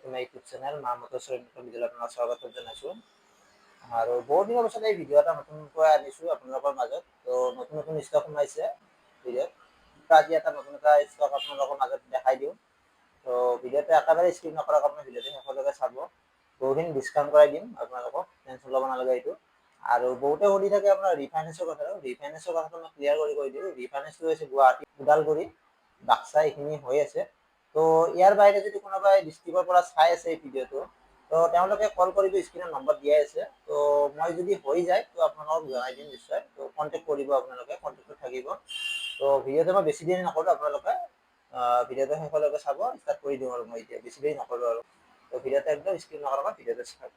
তোমাৰ YouTube channel মামতৰ চৰিত্ৰ ভিডিঅ'ত আপোনাক স্বাগতম জনাইছোঁ। আৰু বহুত দিনৰ পাছত এই ভিডিঅ' এটা নতুনকৈ আনিছোঁ আপোনালোকৰ মাজত। তো নতুন ষ্টক সোমাইছে ভিডিঅ'ত। আজি এটা নতুন এটা ষ্টক আপোনালোকৰ মাজত দেখাই দিওঁ। তো ভিডিঅ'টো একেবাৰে স্কিপ নকৰাকৈ আপুনি ভিডিঅ'টো শেষলৈকে চাব। বহুখিনি ডিছকাউণ্ট কৰাই দিম আপোনালোকক, টেনশ্যন ল'ব নালাগে এইটো। আৰু বহুতে সুধি থাকে আপোনাৰ ৰিফাইনেন্সৰ কথাটো। ৰিফাইনেন্সৰ কথাটো মই ক্লিয়াৰ কৰি কৈ দিওঁ। ৰিফাইনেন্সটো হৈছে গুৱাহাটী, ওদালগুৰি, বাক্সা এইখিনি হৈ আছে। তো ইয়াৰ বাহিৰে যদি কোনোবাই ডিষ্ট্ৰিক্টৰ পৰা চাই আছে এই ভিডিঅ'টো, তো তেওঁলোকে কল কৰিব, স্ক্ৰীনত নম্বৰ দিয়াই আছে। তো মই যদি হৈ যায় তো আপোনালোকক জনাই দিম নিশ্চয়। তো কণ্টেক্ট কৰিব, আপোনালোকে কণ্টেক্টত থাকিব। তো ভিডিঅ'টো মই বেছি দেৰি নকৰোঁ, আপোনালোকে ভিডিঅ'টো শেষলৈকে চাব। ষ্টাৰ্ট কৰি দিওঁ আৰু মই এতিয়া বেছি দেৰি নকৰোঁ আৰু। তো ভিডিঅ'টো একদম স্ক্ৰীন নকৰাকৈ ভিডিঅ'টো ষ্টাৰ্ট।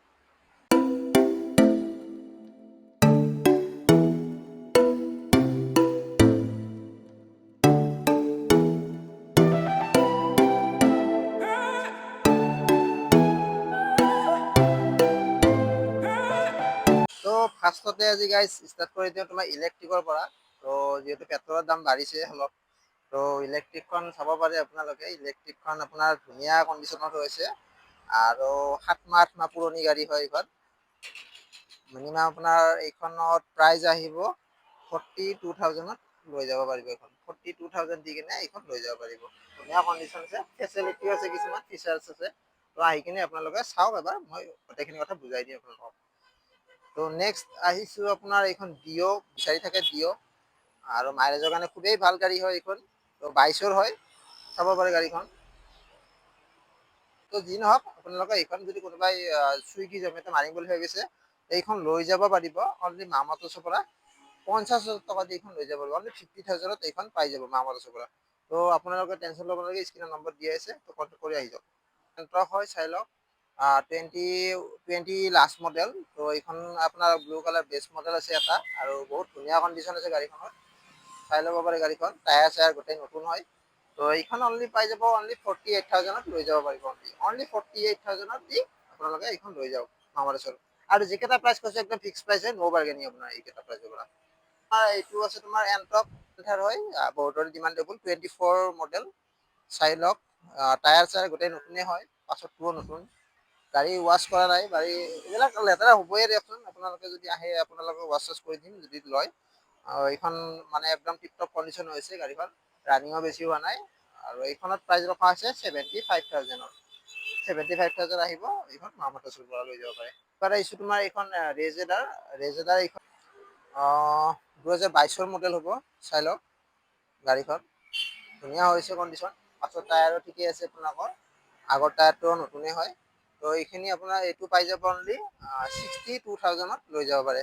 তো ফাৰ্ষ্টতে আজি গাইজ ষ্টাৰ্ট কৰি দিওঁ তোমাৰ ইলেক্ট্ৰিকৰ পৰা। তো যিহেতু পেট্ৰলৰ দাম বাঢ়িছে অলপ, তো ইলেক্ট্ৰিকখন চাব পাৰে আপোনালোকে। ইলেক্ট্ৰিকখন আপোনাৰ ধুনীয়া কণ্ডিশ্যনত হৈছে আৰু 7 মাহ 8 মাহ পুৰণি গাড়ী হয় এইখন। মিনিমাম আপোনাৰ এইখনত প্ৰাইজ আহিব 42,000ত লৈ যাব পাৰিব। এইখন 42,000 দি কিনে এইখন লৈ যাব পাৰিব। ধুনীয়া কণ্ডিশ্যন আছে, ফেচিলিটিও আছে, কিছুমান ফিচাৰ্ছ আছে। তো আহি কিনে আপোনালোকে চাওক এবাৰ, মই গোটেইখিনি কথা বুজাই দিম আপোনালোকক। তো নেক্সট আহিছোঁ আপোনাৰ এইখন ডিঅ', বিচাৰি থাকে ডিঅ'। আৰু মাইলেজৰ কাৰণে খুবেই ভাল গাড়ী হয় এইখন। তো 22ৰ হয়, চাব পাৰে গাড়ীখন। তো যি নহওক, আপোনালোকে এইখন যদি কোনোবাই চুইগি জমেট' মাৰিম বুলি ভাবিছে, এইখন লৈ যাব পাৰিব। অনলি মা মটৰ্ছৰ পৰা 50,000 টকা দি এইখন লৈ যাব পাৰিব। অনলি 50,000ত এইখন পাই যাব মা মটৰ্ছৰ পৰা। তো আপোনালোকে টেনশ্যন ল'ব নালাগে, স্ক্ৰীনত নম্বৰ দিয়া আছে, তো কণ্টেক্ট কৰি আহি যাওক। এণ্ট্ৰক হয়, চাই লওক। 2020 লাষ্ট মডেল। তো এইখন আপোনাৰ ব্লু কালাৰ বেষ্ট মডেল আছে এটা, আৰু বহুত ধুনীয়া কণ্ডিশ্যন আছে গাড়ীখনত। চাই ল'ব পাৰে গাড়ীখন, টায়াৰ চায়াৰ গোটেই নতুন হয়। তো এইখন অনলি পাই যাব, অনলি 48,000ত লৈ যাব পাৰিব। অনলি 48,000ত দি আপোনালোকে এইখন লৈ যাওক মা মটৰ্ছৰ। আৰু যিকেইটা প্ৰাইচ কৈছে একদম ফিক্স প্ৰাইচ হয়, নো বাৰ্গেনিং আপোনাৰ এইকেইটা প্ৰাইচৰ পৰা। এইটো আছে তোমাৰ এণ্ট্ৰক হয়, বহুতৰ ডিমাণ্ডেবল 24 মডেল। চাই লওক, টায়াৰ চায়াৰ গোটেই নতুনেই হয়, পাছতটোও নতুন। গাড়ী ৱাছ কৰা নাই, গাড়ী এইবিলাক লেতেৰা হ'বই দিয়কচোন। আপোনালোকে যদি আহে আপোনালোকে ৱাছ চাছ কৰি দিম যদি লয়। এইখন মানে একদম টিপটপ কণ্ডিশ্যন হৈছে গাড়ীখন, ৰানিঙো বেছি হোৱা নাই। আৰু এইখনত প্ৰাইচ ৰখা হৈছে 75,000ত। 75,000 আহিব, এইখন মা মটৰ্ছৰ পৰা লৈ যাব পাৰে। আহিছোঁ তোমাৰ এইখন ৰেজেডাৰ। এইখন 2022ৰ মডেল হ'ব, চাই লওক গাড়ীখন। ধুনীয়া হৈছে কণ্ডিশ্যন, পাছৰ টায়াৰো ঠিকে আছে আপোনালোকৰ, আগৰ টায়াৰটো নতুনেই হয়। তো এইখিনি আপোনাৰ এইটো পাই যাব অনলি 62,000ত লৈ যাব পাৰে।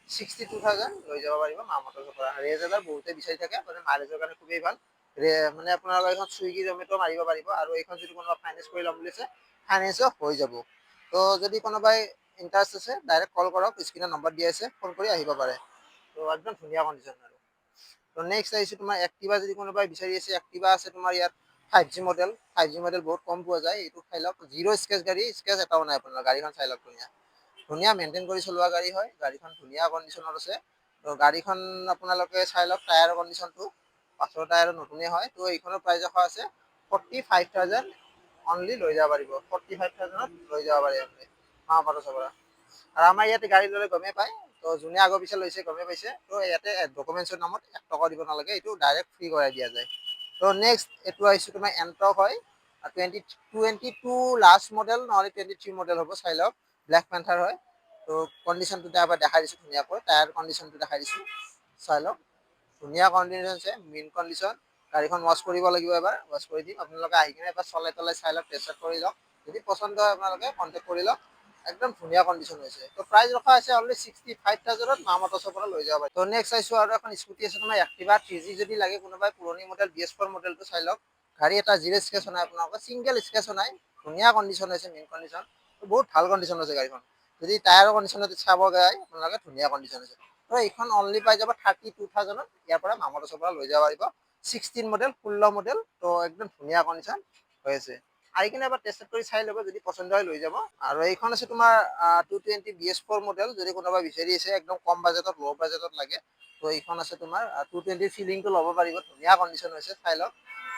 62,000 লৈ যাব পাৰিব মা মটৰ্ছৰ পৰা। ৰেজেডাৰ বহুতে বিচাৰি থাকে, মানে মাইলেজৰ কাৰণে খুবেই ভাল। মানে আপোনালোকৰ এইখন চুইগি জমেট' মাৰিব পাৰিব। আৰু এইখন যদি কোনোবা ফাইনেন্স কৰি ল'ম বুলি আছে, ফাইনেন্সো হৈ যাব। তো যদি কোনোবাই ইণ্টাৰেষ্ট আছে, ডাইৰেক্ট কল কৰক, স্ক্ৰীনত নম্বৰ দিয়া আছে, ফোন কৰি আহিব পাৰে। তো একদম ধুনীয়া কণ্ডিশ্যন আৰু। তো নেক্সট আহিছোঁ তোমাৰ এক্টিভা। যদি কোনোবাই বিচাৰি আছে, এক্টিভা আছে তোমাৰ ইয়াত 5G মডেল। 5G মডেল বহুত কম পোৱা যায়, এইটো চাই লওক। জিৰ' স্কেচ গাড়ী, স্কেচ এটাও নাই আপোনাৰ। গাড়ীখন চাই লওক, ধুনীয়া ধুনীয়া মেইনটেইন কৰি চলোৱা গাড়ী হয়। গাড়ীখন ধুনীয়া কণ্ডিশ্যনত আছে। তো গাড়ীখন আপোনালোকে চাই লওক টায়াৰৰ কণ্ডিশ্যনটো, পাছৰ টায়াৰ নতুনেই হয়। তো এইখনৰ প্ৰাইচ ৰখা আছে 45,000, অনলি লৈ যাব পাৰিব। 45,000ত লৈ যাব পাৰি আপুনি মা মটৰ্ছৰ পৰা। আৰু আমাৰ ইয়াতে গাড়ী ল'লে গমেই পায়, তো যোনে আগৰ পিছে লৈছে গমেই পাইছে। তো ইয়াতে ডকুমেণ্টছৰ নামত 1 টকা দিব নালাগে, এইটো ডাইৰেক্ট ফ্ৰী কৰাই দিয়া যায়। তো নেক্সট এইটো আহিছোঁ তোমাৰ এণ্ট্ৰক হয়, 2022 লাষ্ট মডেল নহ'লে 23 মডেল হ'ব, চাই লওক। ব্লেক পেন্থাৰ হয়। তো কণ্ডিশ্যনটো এবাৰ দেখাই দিছোঁ ধুনীয়াকৈ, টায়াৰ কণ্ডিশ্যনটো দেখাই দিছোঁ, চাই লওক। ধুনীয়া কণ্ডিশ্যন আছে, মেইন কণ্ডিশ্যন। গাড়ীখন ৱাছ কৰিব লাগিব, এবাৰ ৱাছ কৰি দিম। আপোনালোকে আহি কিনে এবাৰ চলাই তলাই চাই লওক, টেষ্ট কৰি লওক। যদি পচন্দ হয় আপোনালোকে কণ্টেক্ট কৰি লওক। একদম ধুনীয়া কণ্ডিশ্যন হৈছে। তো প্ৰাইচ ৰখা হৈছে অনলি 65,000ত মা মটৰ্ছৰ পৰা লৈ যাব পাৰি। তো নেক্সট চাইছোঁ আৰু এখন স্কুটি আছে তোমাৰ এক্টিভা 3G। যদি লাগে কোনোবাই পুৰণি মডেল BS4 মডেলটো চাই লওক। গাড়ী এটা জিৰ' স্কেচো নাই আপোনালোকৰ, ছিংগল স্কেচো নাই। ধুনীয়া কণ্ডিশ্যন হৈছে, মেইন কণ্ডিশ্যন। বহুত ভাল কণ্ডিশ্যন আছে গাড়ীখন। যদি টায়াৰৰ কণ্ডিশ্যনত চাব যায় আপোনালোকে, ধুনীয়া কণ্ডিশ্যন আছে। তো এইখন অনলি পাই যাব 32,000ত। ইয়াৰ পৰা মা মটৰ্ছৰ পৰা লৈ যাব পাৰিব। 16 মডেল, 16 মডেল। তো একদম ধুনীয়া কণ্ডিশ্যন হৈ আছে। আহি কিনে এবাৰ টেষ্ট কৰি চাই ল'ব, যদি পচন্দ হয় লৈ যাব। আৰু এইখন আছে তোমাৰ 220 BS4 মডেল। যদি কোনোবা বিচাৰি আছে একদম কম বাজেটত, ল' বাজেটত লাগে, তো এইখন আছে তোমাৰ 220 ফিলিংটো ল'ব পাৰিব। ধুনীয়া কণ্ডিশ্যন হৈছে, চাই লওক।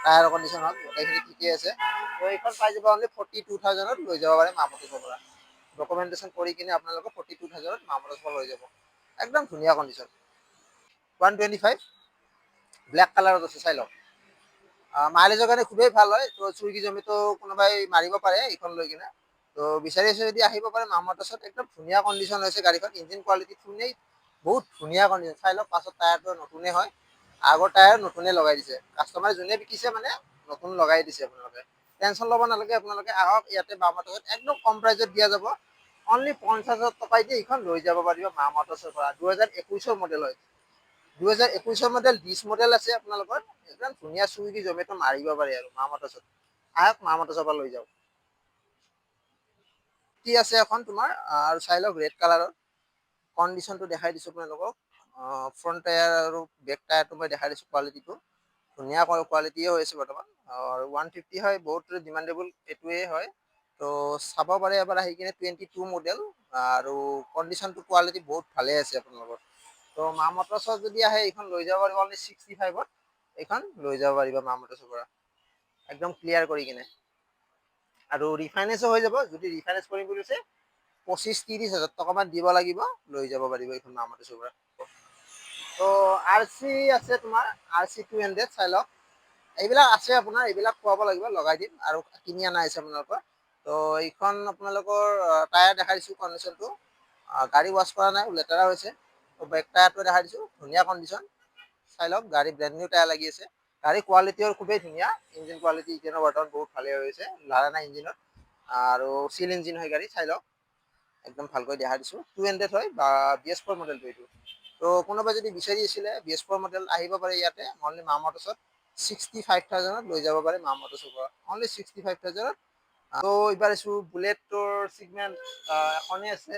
টায়াৰ কণ্ডিশ্যন হওক গোটেইখিনি ঠিকেই আছে। তো এইখন পাই যাব অনলি 42,000 লৈ যাব পাৰে মা মটৰ্ছৰ পৰা। ডকুমেণ্টেশ্যন কৰি কিনে আপোনালোকে 42,000 মা মটৰ্ছৰ পৰা লৈ যাব। একদম ধুনীয়া কণ্ডিশ্যন। 125 ব্লেক কালাৰত আছে, চাই লওক। মাইলেজৰ কাৰণে খুবেই ভাল হয়। তো চুইগি জমেটো কোনোবাই মাৰিব পাৰে এইখন লৈ কিনে। তো বিচাৰি আছে যদি আহিব পাৰে মা মটৰ্ছত। একদম ধুনীয়া কণ্ডিশ্যন হৈছে গাড়ীখন। ইঞ্জিন কোৱালিটি শুনেই বহুত ধুনীয়া কণ্ডিশ্যন। চাই লওক, পাছত টায়াৰটো নতুনে হয়, আগৰ টায়াৰ নতুনে লগাই দিছে। কাষ্টমাৰে যোনে বিকিছে মানে নতুন লগাই দিছে আপোনালোকে। টেনশ্যন ল'ব নালাগে, আপোনালোকে আহক ইয়াতে মা মটৰ্ছত একদম কম প্ৰাইজত দিয়া যাব। অনলি 50,000 টকাই দি এইখন লৈ যাব পাৰিব মা মটৰ্ছৰ পৰা। 2021 মডেল হয়। 2021 মডেল 20 মডেল আছে আপোনালোকৰ। একদম ধুনীয়া চুইগি জমেটো মাৰিব পাৰে আৰু মা মটৰ্ছত। আহক মা মটৰ্ছৰ পৰা লৈ যাওক। কি আছে এখন তোমাৰ আৰু চাই লওক ৰেড কালাৰৰ। কণ্ডিশ্যনটো দেখাই দিছোঁ আপোনালোকক। ফ্ৰণ্ট টায়াৰ আৰু বেক টায়াৰটো মই দেখাই দিছোঁ কোৱালিটিটো। ধুনীয়া কোৱালিটিয়ে হৈ আছে বৰ্তমান। আৰু 150 হয়, বহুত ডিমাণ্ডেবল এইটোৱে হয়। তো চাব পাৰে এবাৰ আহি কিনে। 22 মডেল আৰু কণ্ডিশ্যনটো কোৱালিটি বহুত ভালে আছে আপোনালোকৰ। তো মা মটৰ্ছত যদি আহে এইখন লৈ যাব পাৰিব অনলি 65ত। এইখন লৈ যাব পাৰিব মা মটৰ্ছৰ পৰা একদম ক্লিয়াৰ কৰি কিনে। আৰু ৰিফাইনেন্সো হৈ যাব। যদি ৰিফাইনেন্স কৰিম বুলি কৈছে 25-30,000 টকামান দিব লাগিব, লৈ যাব পাৰিব এইখন মা মটৰ্ছৰ পৰা। তো RC আছে তোমাৰ, RC 200 চাই লওক। এইবিলাক আছে আপোনাৰ, এইবিলাক পোৱাব লাগিব, লগাই দিম। আৰু কিনি অনা হৈছে আপোনালোকৰ। তো এইখন আপোনালোকৰ টায়াৰ দেখাই দিছোঁ কণ্ডিশ্যনটো। গাড়ী ৱাছ কৰা নাই, লেতেৰা হৈছে। তো বেক টায়াৰটো দেখাই দিছোঁ, ধুনীয়া কণ্ডিশ্যন। চাই লওক, গাড়ী ব্ৰেণ্ড নিউ টায়াৰ লাগি আছে। গাড়ী কোৱালিটিও খুবেই ধুনীয়া। ইঞ্জিন কোৱালিটি ইঞ্জিনৰ বৰ্তমান বহুত ভালে হৈছে, লাৰা নাই ইঞ্জিনত। আৰু চিল ইঞ্জিন হয় গাড়ী, চাই লওক। একদম ভালকৈ দেখাই দিছোঁ। 200 হয় বা BS4 মডেলটো এইটো। তো কোনোবা যদি বিচাৰি আছিলে BS4 মডেল, আহিব পাৰে ইয়াতে অনলি মা মটৰ্ছত। 65,000 লৈ যাব পাৰে মা মটৰ্ছৰ পৰা, অনলি 65,000। তো এইবাৰ আছোঁ বুলেটৰ চিগমেণ্ট এখনেই আছে।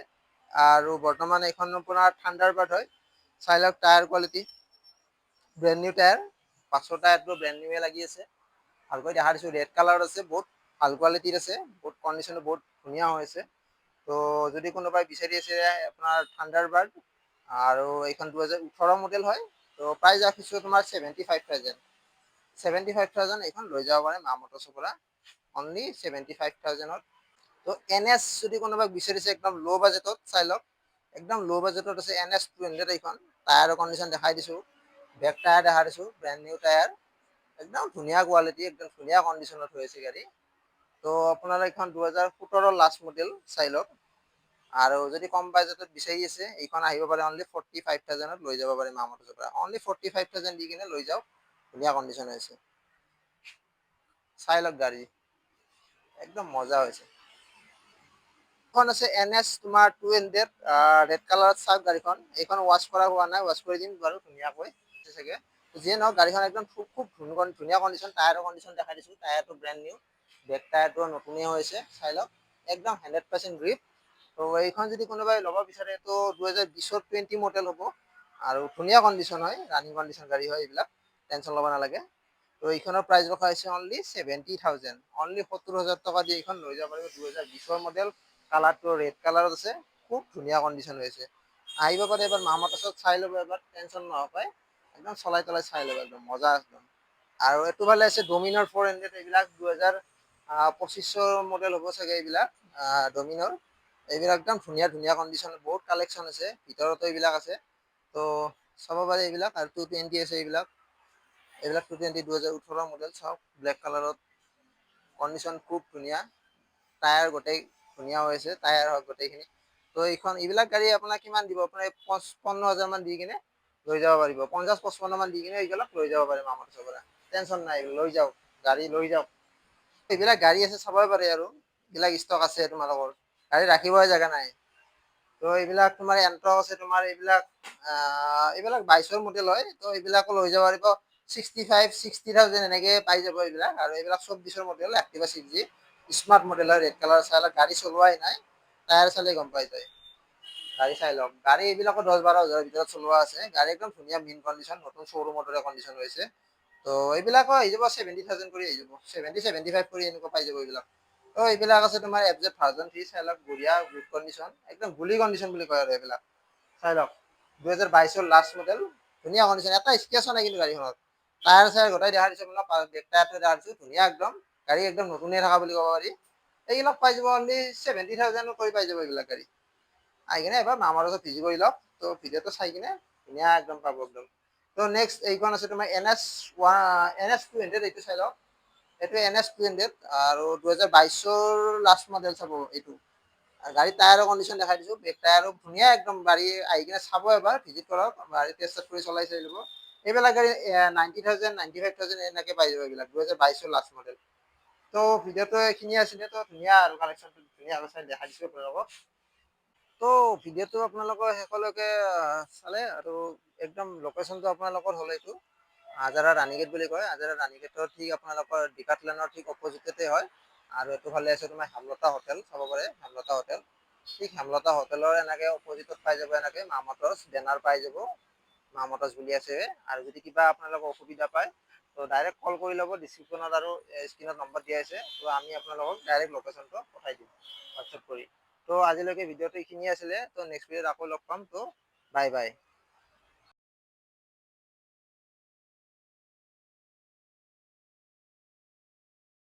আৰু বৰ্তমান এইখন আপোনাৰ থাণ্ডাৰবাৰ্ড হয়। চাই লওক tyre quality, brand new tyre. পাছৰ টায়াৰটো ব্ৰেণ্ড নিউৱে লাগি আছে। ভালকৈ দেখা দিছোঁ, ৰেড কালাৰত আছে, বহুত ভাল কোৱালিটিৰ আছে, বহুত কণ্ডিশ্যনটো বহুত ধুনীয়া হৈ আছে। তো যদি কোনোবাই বিচাৰি আছে আপোনাৰ থাণ্ডাৰবাৰ্ড, আৰু এইখন 2018 মডেল হয়। তো প্ৰাইজ ৰাখিছোঁ তোমাৰ 75,000। 75,000 এইখন লৈ যাব পাৰে মা মটৰ্ছৰ পৰা, অনলি 75,000। তো NS যদি কোনোবাক বিচাৰিছে একদম ল' বাজেটত, চাই লওক। একদম ল' বাজেটত আছে NS 200 এইখন। টায়াৰৰ কণ্ডিশ্যন দেখাই দিছোঁ, বেক টায়াৰ দেখাই দিছোঁ, ব্ৰেণ্ড নিউ টায়াৰ। একদম ধুনীয়া কোৱালিটি, একদম ধুনীয়া কণ্ডিশ্যনত হৈ আছে গাড়ী। তো আপোনাৰ এইখন 2017 লাষ্ট মডেল, চাই লওক। আৰু যদি কম বাজেটত বিচাৰি আছে, এইখন আহিব পাৰে অনলি 45,000 লৈ যাব পাৰে মা মটৰ্ছৰ পৰা। অনলি 45,000 দি কিনে লৈ যাওক, ধুনীয়া কণ্ডিশ্যন হৈছে। চাই লওক গাড়ী, একদম মজা হৈছে। এখন আছে NS তোমাৰ 200, ৰেড কালাৰত চাওক গাড়ীখন। এইখন ৱাছ কৰা হোৱা নাই, ৱাছ কৰি দিম বাৰু ধুনীয়াকৈ। চাগে যিয়ে নহওক, গাড়ীখন একদম খুব ধুনীয়া কণ্ডিশ্যন। টায়াৰৰ কণ্ডিশ্যন দেখাই দিছোঁ, টায়াৰটো ব্ৰেণ্ড নিউ, বেক টায়াৰটো নতুনেই হৈছে, চাই লওক। একদম 100% গ্ৰিপ। তো এইখন যদি কোনোবাই ল'ব বিচাৰে, তো 2020 20 মডেল হ'ব। আৰু ধুনীয়া কণ্ডিশ্যন হয়, ৰানিং কণ্ডিশ্যন গাড়ী হয় এইবিলাক, টেনশ্যন ল'ব নালাগে। তো এইখনৰ প্ৰাইচ ৰখা হৈছে অনলি 70,000। অনলি 70,000 টকা দি এইখন লৈ যাব পাৰিব। 2020 মডেল, কালাৰটো ৰেড কালাৰত আছে, খুব ধুনীয়া কণ্ডিশ্যন হৈ আছে। আহিব পাৰে এবাৰ মা মটৰ্ছত, চাই ল'ব এবাৰ, টেনশ্যন নোহোৱাকৈ। একদম চলাই তলাই চাই ল'ব, একদম মজা একদম। আৰু এইটো ফালে আছে ডমিনাৰ 400। এইবিলাক 2025 মডেল হ'ব চাগে এইবিলাক, ডমিনাৰ। এইবিলাক একদম ধুনীয়া ধুনীয়া কণ্ডিশ্যন, বহুত কালেকশ্যন আছে, ভিতৰতো এইবিলাক আছে। তো চাব পাৰে এইবিলাক। আৰু 220 আছে এইবিলাক। এইবিলাক 220 2018 মডেল, চাওক ব্লেক কালাৰত, কণ্ডিশ্যন খুব ধুনীয়া। টায়াৰ গোটেই ধুনীয়া হৈ আছে, টায়াৰ হওক গোটেইখিনি। তো এইবিলাক গাড়ী আপোনাক কিমান দিব, আপোনাৰ 55,000 মান দি কিনে লৈ যাব পাৰিব। 50-55 মান দি কিনে এইবিলাক লৈ যাব পাৰে মা মটৰ্ছৰ পৰা। টেনশ্যন নাই, লৈ যাওক গাড়ী, লৈ যাওক। এইবিলাক গাড়ী আছে, চাবই পাৰে আৰু এইবিলাক ষ্টক আছে তোমালোকৰ। গাড়ী ৰাখিবই জেগা নাই। তো এইবিলাক তোমাৰ এণ্ট্ৰক আছে, তোমাৰ এইবিলাক 22 মডেল হয়। তো এইবিলাকো লৈ যাব পাৰিব। 65-60,000 এনেকে পাই যাব এইবিলাক। আৰু এইবিলাক 24 model, Activa 6G smart model হয়, ৰেড কালাৰ। চাই লওক, গাড়ী চলোৱাই নাই, টায়াৰ চালেই গম পাই যায়। গাড়ী চাই লওক, গাড়ী এইবিলাকো 10-12 হাজাৰৰ ভিতৰত চলোৱা আছে। গাড়ী একদম ধুনীয়া মিন কণ্ডিশ্যন, নতুন শ্বৰুমৰ দৰে কণ্ডিশ্যন হৈছে। তো এইবিলাকো আহি যাব 70,000 কৰি আহি যাব, 70-75 কৰি এনেকুৱা পাই যাব এইবিলাক। তো এইবিলাক আছে তোমাৰ FZ ভাৰ্জন 3, চাই লওক, বঢ়িয়া গুড কণ্ডিশ্যন, একদম গুলি কণ্ডিশ্যন বুলি কয় আৰু এইবিলাক। চাই লওক, 2022 লাষ্ট মডেল, ধুনীয়া কণ্ডিশ্যন, এটা স্ক্ৰেচো নাই কিন্তু গাড়ীখনত। টায়াৰ চায়াৰ গোটাই দেখা দিছোঁ আপোনাক, বেক টায়াৰটো দেখা দিছোঁ, ধুনীয়া একদম গাড়ী একদম নতুনে থকা বুলি ক'ব পাৰি। এইবিলাক পাই যাব অনলি 70,000 কৰি পাই যাব এইবিলাক গাড়ী। আহি কিনে এবাৰ মামাৰ ভিজিট কৰি লওক, তো ভিডিঅ'টো চাই কিনে ধুনীয়া একদম পাব একদম। তো নেক্সট এইখন আছে তোমাৰ NS 200, এইটো চাই লওক। এইটো NS 200 আৰু 2022 লাষ্ট মডেল চাব এইটো। গাড়ীৰ টায়াৰৰ কণ্ডিশ্যন দেখাই দিছোঁ, বেক টায়াৰো ধুনীয়া একদম, গাড়ী আহি কিনে চাব এবাৰ, ভিজিট কৰক, গাড়ী টেষ্ট কৰি চলাই চাই ল'ব। এইবিলাক গাড়ী 90,000 95,000 এনেকে পাই যাব এইবিলাক, 2022 লাষ্ট মডেল। তো ভিডিঅ'টো এইখিনি আছিলে, তো ধুনীয়া আৰু কালেকশ্যনটো ধুনীয়া চাই দেখাই দিছোঁ আপোনালোকক। তো ভিডিঅ'টো আপোনালোকৰ শেষলৈকে চালে আৰু একদম লোকেশ্যনটো আপোনালোকৰ হ'ল এইটো আজাৰা ৰাণীগেট বুলি কয়। আজাৰা ৰাণীগেটৰ ঠিক আপোনালোকৰ ডিকাটলেনৰ ঠিক অপজিটতে হয়। আৰু এইটোফালে আছে তোমাৰ হেমলতা হোটেল, চাব পাৰে হেমলতা হোটেল। ঠিক হেমলতা হোটেলৰ এনেকে অপজিটত পাই যাব, এনেকে মা মটৰ্ছ বেনাৰ পাই যাব, মা মটৰ্ছ বুলি আছে। আৰু যদি কিবা আপোনালোকৰ অসুবিধা পায় তো ডাইৰেক্ট কল কৰি ল'ব, ডিছক্ৰিপশ্যনত আৰু স্ক্ৰীণত নম্বৰ দিয়া আছে। তো আমি আপোনালোকক ডাইৰেক্ট লোকেশ্যনটো পঠাই দিম হোৱাটছএপ কৰি। তো আজিলৈকে ভিডিঅ'টো এইখিনিয়ে আছিলে। তো নেক্সট ভিডিঅ'ত আকৌ লগ পাম। তো বাই বাই।